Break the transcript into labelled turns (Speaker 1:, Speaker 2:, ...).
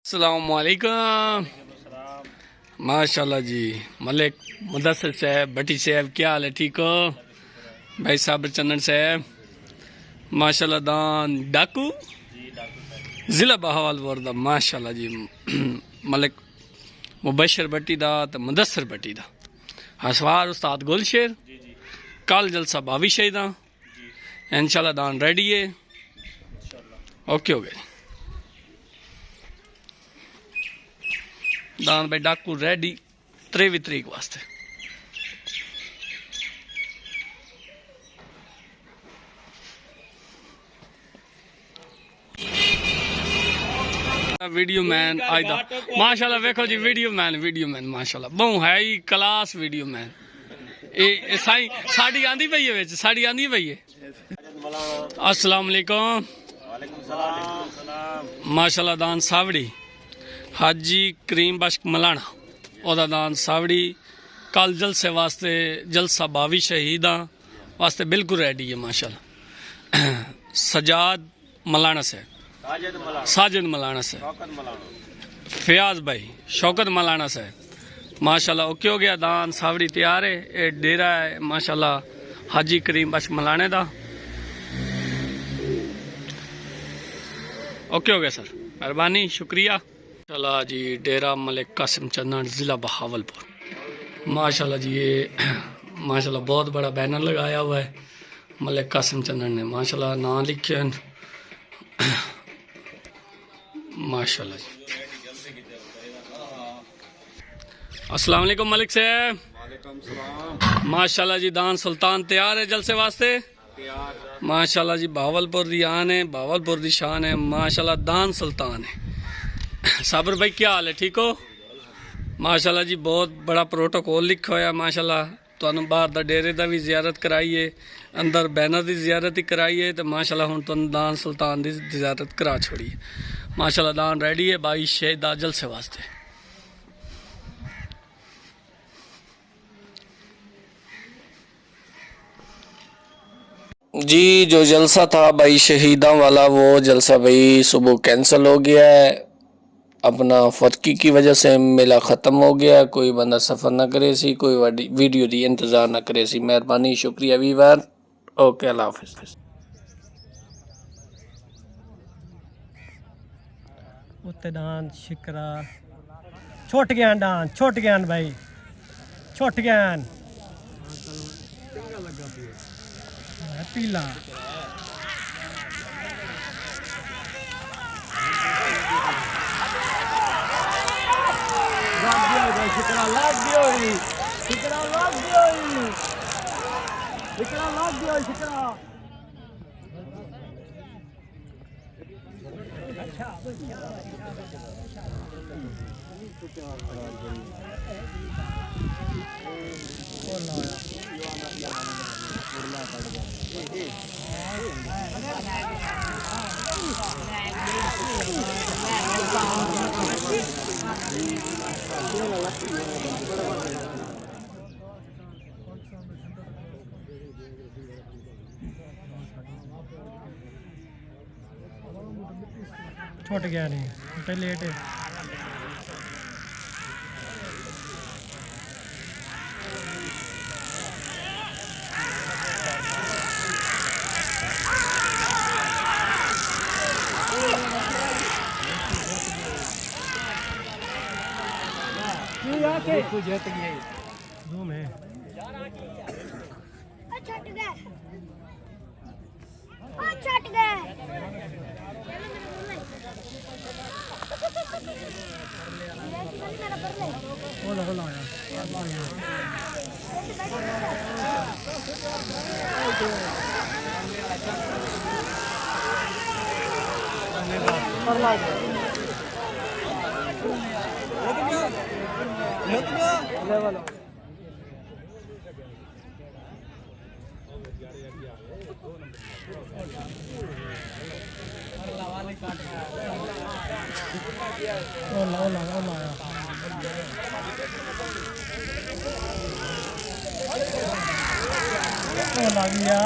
Speaker 1: अस्सलामुअलैकुम। माशाल्लाह जी, मलिक मुदस्सिर साहब, भट्टी साहब, क्या हाल है? ठीक हो भाई साहब? चंदन साहब माशाल्लाह। दान डाकू जिला बहावलपुर दा माशाल्लाह जी। मलिक मुबशर भट्टी दा ते मुदस्सिर भट्टी दा। हसवार उस्ताद गुलशेर। कल जलसा 22 शहीदा इंशाल्लाह। दान रेडी है। ओके हो गए दान भाई डाकू रेडी 23 तरीक वास्ते। वीडियो मैन आज दा माशाल्लाह वेखो जी। वीडियो मैन माशाल्लाह बहु है ही क्लास वीडियो मैन। ए साई साड़ी आंदी पई है विच, साड़ी आंदी पई है। अस्सलाम वालेकुम। माशाल्लाह दान सावड़ी हाजी करीम बख्श मलाना ओदा दान सावड़ी। कल जलसे वास्ते जलसा 22 शहीदा वास्ते बिल्कुल रेडी है माशाल्लाह। सजाद मलाना से, साजिद मलाना से, फयाज भाई, शौकत मलाना से माशाल्लाह। ओके हो गया दान सावड़ी तैयार है। ये डेरा है माशाल्लाह हाजी करीम बख्श मलाने दा। ओके हो गया सर, मेहरबानी शुक्रिया। चला जी डेरा मलिक कासिम चंदन जिला बहावलपुर माशाल्लाह जी। ये माशाल्लाह बहुत बड़ा बैनर लगाया हुआ है मलिक कासिम चंदन ने माशाल्लाह, नाम लिखे हैं माशाल्लाह जी। अस्सलाम वालेकुम मलिक साहब। माशाल्लाह जी दान सुल्तान तैयार है जलसे वास्ते माशाल्लाह जी। बहावलपुर दी आन है, बहावलपुर दी शान है माशाल्लाह। दान सुल्तान है। साबर भाई क्या हाल है? ठीक हो माशाल्लाह जी। बहुत बड़ा प्रोटोकॉल लिखा होया माशाल्लाह। तुहानू बाहर दा डेरे दा भी जियारत कराई है, अंदर बैनर दी जियारत ही कराई है तो माशाल्लाह हुण तुहानू दान सुल्तान दी जियारत करा छोड़ी है माशाल्लाह। दान रेडी है 22 शहीदा जलसे वास्ते। जी जो जलसा था भाई शहीदा वाला, वो जलसा भाई सुबह कैंसिल हो गया है। अपना फतकी की वजह से मेला ख़त्म हो गया। कोई बंदा सफ़र ना करे सी, कोई वीडियो दी इंतज़ार ना करे सी। मेहरबानी शुक्रिया वीवर। ओके अल्लाह हाफिज़।
Speaker 2: उत्ते दान शिकरा छुट गया, दान छुट गया भाई, छुट गया पीला। शिकरा लग गया, शिकरा लग गया, शिकरा लग गया, शिकरा। छुट गया नहीं तो लेट है। रूम है लग गया।